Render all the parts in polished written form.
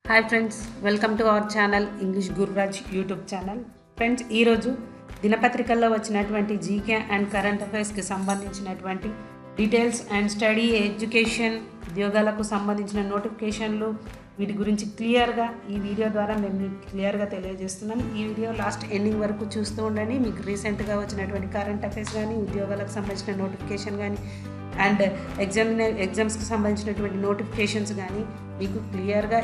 Hi friends, welcome to our channel English Gururaj YouTube channel. Friends, ఈరోజు దినపత్రికల్లో వచ్చినటువంటి GK and current అఫైర్స్కి సంబంధించినటువంటి details and study education ఉద్యోగాలకు సంబంధించిన నోటిఫికేషన్లు వీటి గురించి క్లియర్గా ఈ వీడియో ద్వారా మేము మీకు క్లియర్గా తెలియజేస్తున్నాం. ఈ వీడియో లాస్ట్ ఎండింగ్ వరకు చూస్తూ ఉండండి. మీకు రీసెంట్గా వచ్చినటువంటి కరెంట్ అఫైర్స్ కానీ ఉద్యోగాలకు సంబంధించిన నోటిఫికేషన్ కానీ అండ్ ఎగ్జామ్స్కి సంబంధించినటువంటి నోటిఫికేషన్స్ కానీ మీకు క్లియర్గా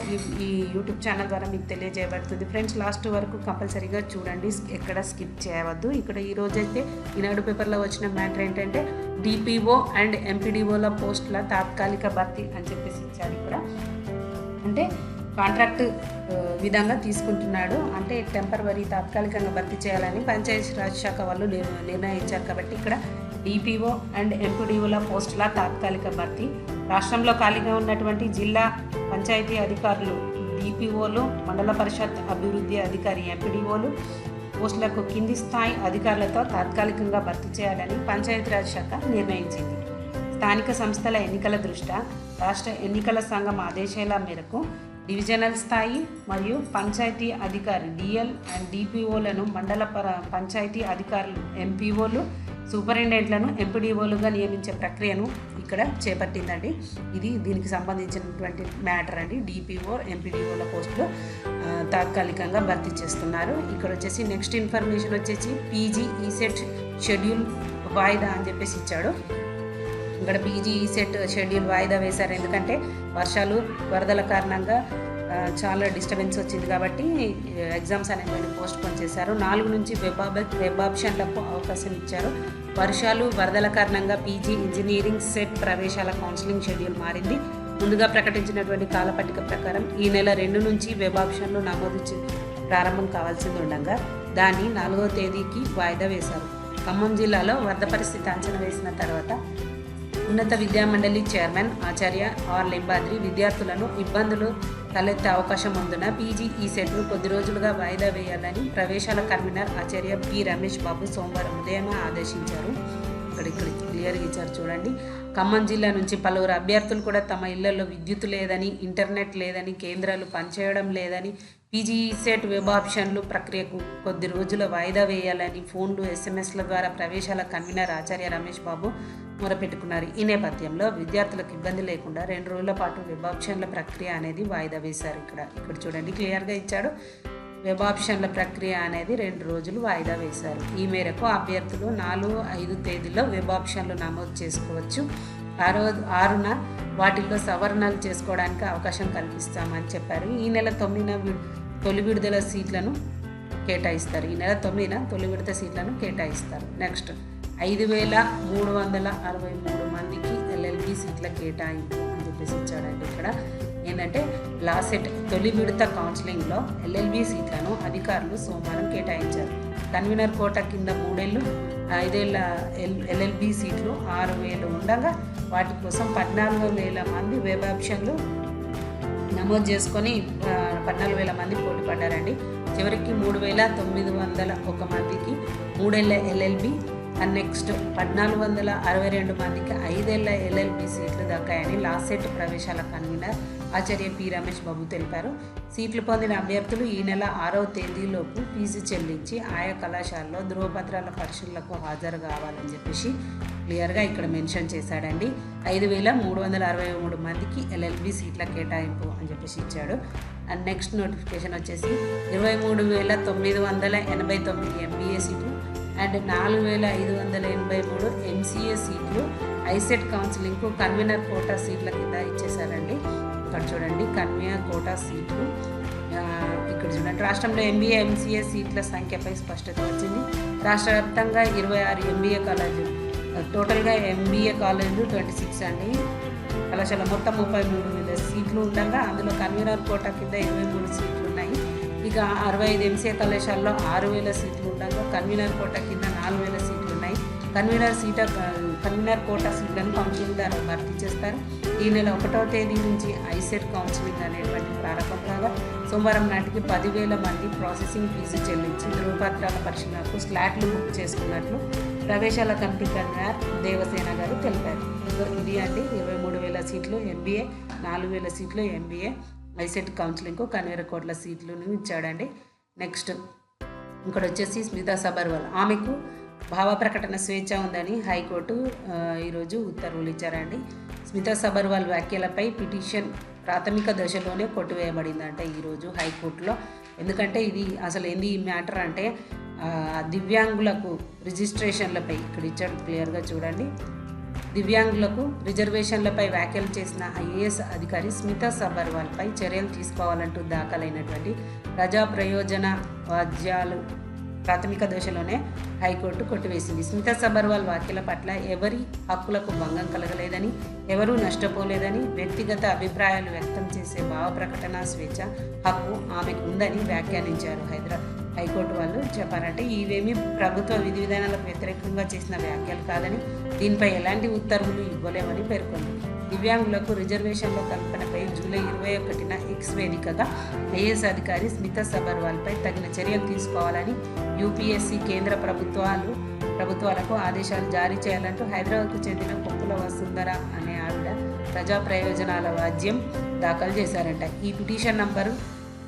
ఈ యూట్యూబ్ ఛానల్ ద్వారా మీకు తెలియజేయబడుతుంది. ఫ్రెండ్స్, లాస్ట్ వరకు కంపల్సరీగా చూడండి, ఎక్కడ స్కిప్ చేయవద్దు. ఇక్కడ ఈరోజైతే ఈనాడు పేపర్లో వచ్చిన మ్యాటర్ ఏంటంటే డిపిఓ అండ్ ఎంపీడీఓల పోస్టుల తాత్కాలిక భర్తీ అని చెప్పేసి ఇచ్చారు. ఇక్కడ అంటే కాంట్రాక్ట్ విధంగా తీసుకుంటున్నాడు, అంటే టెంపరవరీ తాత్కాలికంగా భర్తీ చేయాలని పంచాయతీ రాజ్ శాఖ వాళ్ళు నిర్ణయించారు. కాబట్టి ఇక్కడ డిపిఓ అండ్ ఎంపీడీఓల పోస్టుల తాత్కాలిక భర్తీ. రాష్ట్రంలో ఖాళీగా ఉన్నటువంటి జిల్లా పంచాయతీ అధికారులు డిపిఓలు, మండల పరిషత్ అభివృద్ధి అధికారి ఎంపీడీఓలు పోస్టులకు కింది స్థాయి అధికారులతో తాత్కాలికంగా భర్తీ చేయాలని పంచాయతీరాజ్ శాఖ నిర్ణయించింది. స్థానిక సంస్థల ఎన్నికల దృష్ట్యా రాష్ట్ర ఎన్నికల సంఘం ఆదేశాల మేరకు డివిజనల్ స్థాయి మరియు పంచాయతీ అధికారి డిఎల్ అండ్ డిపిఓలను మండల పంచాయతీ అధికారులు ఎంపీఓలు, సూపరింటెండెంట్లను ఎంపీడీఓలుగా నియమించే ప్రక్రియను ఇక్కడ చేపట్టిందండి. దీనికి సంబంధించినటువంటి మ్యాటర్ అండి. డిపిఓ ఎంపీడీఓల పోస్టులు తాత్కాలికంగా భర్తీ చేస్తున్నారు. ఇక్కడ వచ్చేసి నెక్స్ట్ ఇన్ఫర్మేషన్ వచ్చేసి పీజీ ఈసెట్ షెడ్యూల్ వాయిదా అని చెప్పేసి ఇచ్చాడు. ఇక్కడ పీజీ ఈసెట్ షెడ్యూల్ వాయిదా వేశారు, ఎందుకంటే వర్షాలు వరదల కారణంగా చాలా డిస్టర్బెన్స్ వచ్చింది కాబట్టి ఎగ్జామ్స్ అనేవి పోస్ట్ పోన్ చేశారు. 4 నుంచి వెబ్ ఆప్షన్లకు అవకాశం ఇచ్చారు. వర్షాలు వరదల కారణంగా పీజీ ఇంజనీరింగ్ సెట్ ప్రవేశాల కౌన్సిలింగ్ షెడ్యూల్ మారింది. ముందుగా ప్రకటించినటువంటి కాలపట్టిక ప్రకారం ఈ నెల 2 నుంచి వెబ్ ఆప్షన్లు నమోదు ప్రారంభం కావాల్సింది ఉండగా దాన్ని 4వ తేదీకి వాయిదా వేశారు. ఖమ్మం జిల్లాలో వరద పరిస్థితి అంచనా వేసిన తర్వాత ఉన్నత విద్యామండలి చైర్మన్ ఆచార్య ఆర్ లింబాద్రి విద్యార్థులను ఇబ్బందులు తలెత్తే అవకాశం ఉందని పీజీ ఈసెట్ను కొద్ది రోజులుగా వాయిదా వేయాలని ప్రవేశాల కన్వీనర్ ఆచార్య పి రమేష్ బాబు సోమవారం ఉదయం ఆదేశించారు. ఇక్కడ క్లియర్గా ఇచ్చారు చూడండి. ఖమ్మం జిల్లా నుంచి పలువురు అభ్యర్థులు కూడా తమ ఇళ్లలో విద్యుత్ లేదని, ఇంటర్నెట్ లేదని, కేంద్రాలు పనిచేయడం లేదని, పీజీ ఈసెట్ వెబ్ ఆప్షన్లు ప్రక్రియకు కొద్ది రోజుల వాయిదా వేయాలని ఫోన్లు, ఎస్ఎంఎస్ల ద్వారా ప్రవేశాల కన్వీనర్ ఆచార్య రమేష్ బాబు మొరపెట్టుకున్నారు. ఈ నేపథ్యంలో విద్యార్థులకు ఇబ్బంది లేకుండా 2 రోజుల పాటు వెబ్ ఆప్షన్ల ప్రక్రియ అనేది వాయిదా వేశారు. ఇక్కడ చూడండి, క్లియర్గా ఇచ్చాడు. వెబ్ ఆప్షన్ల ప్రక్రియ అనేది 2 రోజులు వాయిదా వేశారు. ఈ మేరకు అభ్యర్థులు 4, 5 తేదీల్లో వెబ్ ఆప్షన్లు నమోదు చేసుకోవచ్చు. 6న వాటిల్లో సవరణలు చేసుకోవడానికి అవకాశం కల్పిస్తామని చెప్పారు. ఈ నెల 9న తొలి విడుదల సీట్లను కేటాయిస్తారు. నెక్స్ట్ 5,363 మందికి ఎల్ఎల్బి సీట్ల కేటాయింపు అని చెప్పేసి ఇచ్చాడండి. ఇక్కడ ఏంటంటే లాసెట్ తొలి విడత కౌన్సిలింగ్లో ఎల్ఎల్బి సీట్లను అధికారులు సోమవారం కేటాయించారు. కన్వీనర్ కోట కింద 3 ఏళ్ళు 5 ఏళ్ల ఎల్ఎల్బి సీట్లు 6,000 ఉండగా వాటి కోసం 14,000 మంది వెబ్ ఆప్షన్లు నమోదు చేసుకొని 14,000 మంది పోటీ పడ్డారండి. చివరికి 3,901 మందికి 3 ఏళ్ల ఎల్ఎల్బి అండ్ నెక్స్ట్ 1,462 మందికి 5 ఏళ్ల ఎల్ఎల్బి సీట్లు దక్కాయని లాసెట్ ప్రవేశాల కన్వీనర్ ఆచార్య పి రమేష్ బాబు తెలిపారు. సీట్లు పొందిన అభ్యర్థులు ఈ నెల 6వ తేదీలోపు ఫీజు చెల్లించి ఆయా కళాశాలలో ధృవపత్రాల పరిశీలనకు హాజరు కావాలని చెప్పేసి క్లియర్గా ఇక్కడ మెన్షన్ చేశాడండి. 5,363 మందికి ఎల్ఎల్బి సీట్ల కేటాయింపు అని చెప్పేసి ఇచ్చాడు. అండ్ నెక్స్ట్ నోటిఫికేషన్ వచ్చేసి 23,989 ఎంబీఏ సీట్లు అండ్ 4,583 ఎంసీఏ సీట్లు ఐసెట్ కౌన్సిలింగ్కు కన్వీనర్ కోటా సీట్ల కింద ఇచ్చేశారండి. ఇక్కడ చూడండి, కన్వీనర్ కోటా సీట్లు. ఇక్కడ చూడండి, రాష్ట్రంలో ఎంబీఏ ఎంసీఏ సీట్ల సంఖ్యపై స్పష్టత వచ్చింది. రాష్ట్ర వ్యాప్తంగా 26 ఎంబీఏ కాలేజీలు, టోటల్గా ఎంబీఏ కాలేజీలు 26 అండి. కళాశాల మొత్తం 33,000 సీట్లు ఉండగా అందులో కన్వీనర్ కోటా కింద 23 సీట్లు ఉన్నాయి. ఇక 65 ఎంసీఏ కళాశాలలో 6,000 సీట్లు ఉండగా కన్వీనర్ కోటా కింద 4,000 సీట్లు ఉన్నాయి. కన్వీనర్ కోటా సీట్లను కౌన్సిలింగ్ ద్వారా భర్తీ చేస్తారు. ఈ నెల 1వ తేదీ నుంచి ఐసెట్ కౌన్సిలింగ్ అనేటువంటి ప్రారంభం కాగా సోమవారం నాటికి 10,000 మంది ప్రాసెసింగ్ ఫీజు చెల్లించి ధృవపత్రాల పరిశీలనకు స్లాట్లు బుక్ చేసుకున్నట్లు ప్రవేశాల కమిటీ కన్వీనర్ దేవసేన గారు తెలిపారు. ఇది అండి 23,000 సీట్లు ఎంబీఏ, 4,000 సీట్లు ఎంబీఏ, ఐసెట్ కౌన్సిలింగ్కు కన్వీనర్ కోట్ల సీట్లను ఇచ్చాడండి. నెక్స్ట్ ఇక్కడ వచ్చేసి స్మితా సబర్వాల్, ఆమెకు భావ ప్రకటన స్వేచ్ఛ ఉందని హైకోర్టు ఈరోజు ఉత్తర్వులు ఇచ్చారండి. స్మితా సబర్వాల్ వ్యాఖ్యలపై పిటిషన్ ప్రాథమిక దశలోనే కొట్టివేయబడిందంట ఈరోజు హైకోర్టులో. ఎందుకంటే ఇది అసలు ఏంది ఈ మ్యాటర్ అంటే దివ్యాంగులకు రిజిస్ట్రేషన్లపై ఇక్కడ ఇచ్చాడు క్లియర్గా చూడండి. దివ్యాంగులకు రిజర్వేషన్లపై వ్యాఖ్యలు చేసిన ఐఏఎస్ అధికారి స్మితా సబర్వాల్పై చర్యలు తీసుకోవాలంటూ దాఖలైనటువంటి ప్రజా ప్రయోజన వాద్యాలు ప్రాథమిక దశలోనే హైకోర్టు కొట్టివేసింది. స్మితా సబర్వాల్ వ్యాఖ్యల పట్ల ఎవరి హక్కులకు భంగం కలగలేదని, ఎవరూ నష్టపోలేదని, వ్యక్తిగత అభిప్రాయాలు వ్యక్తం చేసే భావ ప్రకటన స్వేచ్ఛ హక్కు ఆమెకు ఉందని వ్యాఖ్యానించారు. హైకోర్టు వాళ్ళు చెప్పారంటే ఇవేమీ ప్రభుత్వ విధి విధానాలకు వ్యతిరేకంగా చేసిన వ్యాఖ్యలు కాదని, దీనిపై ఎలాంటి ఉత్తర్వులు ఇవ్వలేమని పేర్కొంది. దివ్యాంగులకు రిజర్వేషన్ల కల్పనపై జూలై 21న ఎక్స్ వేదికగా ఐఏఎస్ అధికారి స్మితా సబర్వాల్పై తగిన చర్యలు తీసుకోవాలని యూపీఎస్సీ కేంద్ర ప్రభుత్వాలకు ఆదేశాలు జారీ చేయాలంటూ హైదరాబాద్కు చెందిన కొప్పుల వసుంధర అనే ఆవిడ ప్రజా ప్రయోజనాల వాద్యం దాఖలు చేశారంట. ఈ పిటిషన్ నంబరు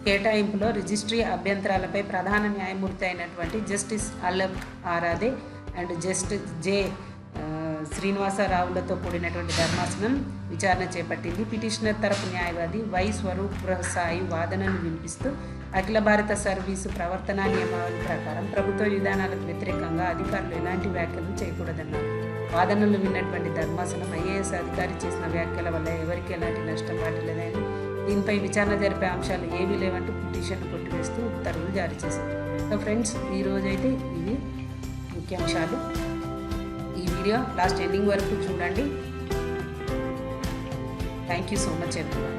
కేటాయింపులో రిజిస్ట్రీ అభ్యంతరాలపై ప్రధాన న్యాయమూర్తి అయినటువంటి జస్టిస్ అల్లబ్ ఆరాదే అండ్ జస్టిస్ జె శ్రీనివాసరావులతో కూడినటువంటి ధర్మాసనం విచారణ చేపట్టింది. పిటిషనర్ తరపు న్యాయవాది వై స్వరూప్ సాయి వాదనను వినిపిస్తూ అఖిల భారత సర్వీసు ప్రవర్తనా నియమావళి ప్రకారం ప్రభుత్వ విధానాలకు వ్యతిరేకంగా అధికారులు ఎలాంటి వ్యాఖ్యలు చేయకూడదన్నారు. వాదనలు విన్నటువంటి ధర్మాసనం ఐఏఎస్ అధికారి చేసిన వ్యాఖ్యల వల్ల ఎవరికి ఎలాంటి నష్టం వాటిల్లేదని, దీనిపై విచారణ జరిపే అంశాలు ఏవీ లేవంటూ పిటిషన్ కొట్టివేస్తూ ఉత్తర్వులు జారీ చేశారు. సో ఫ్రెండ్స్, ఈరోజైతే ఇవి ముఖ్యాంశాలు. ఈ వీడియో లాస్ట్ ఎండింగ్ వరకు చూడండి. Thank you so much everyone.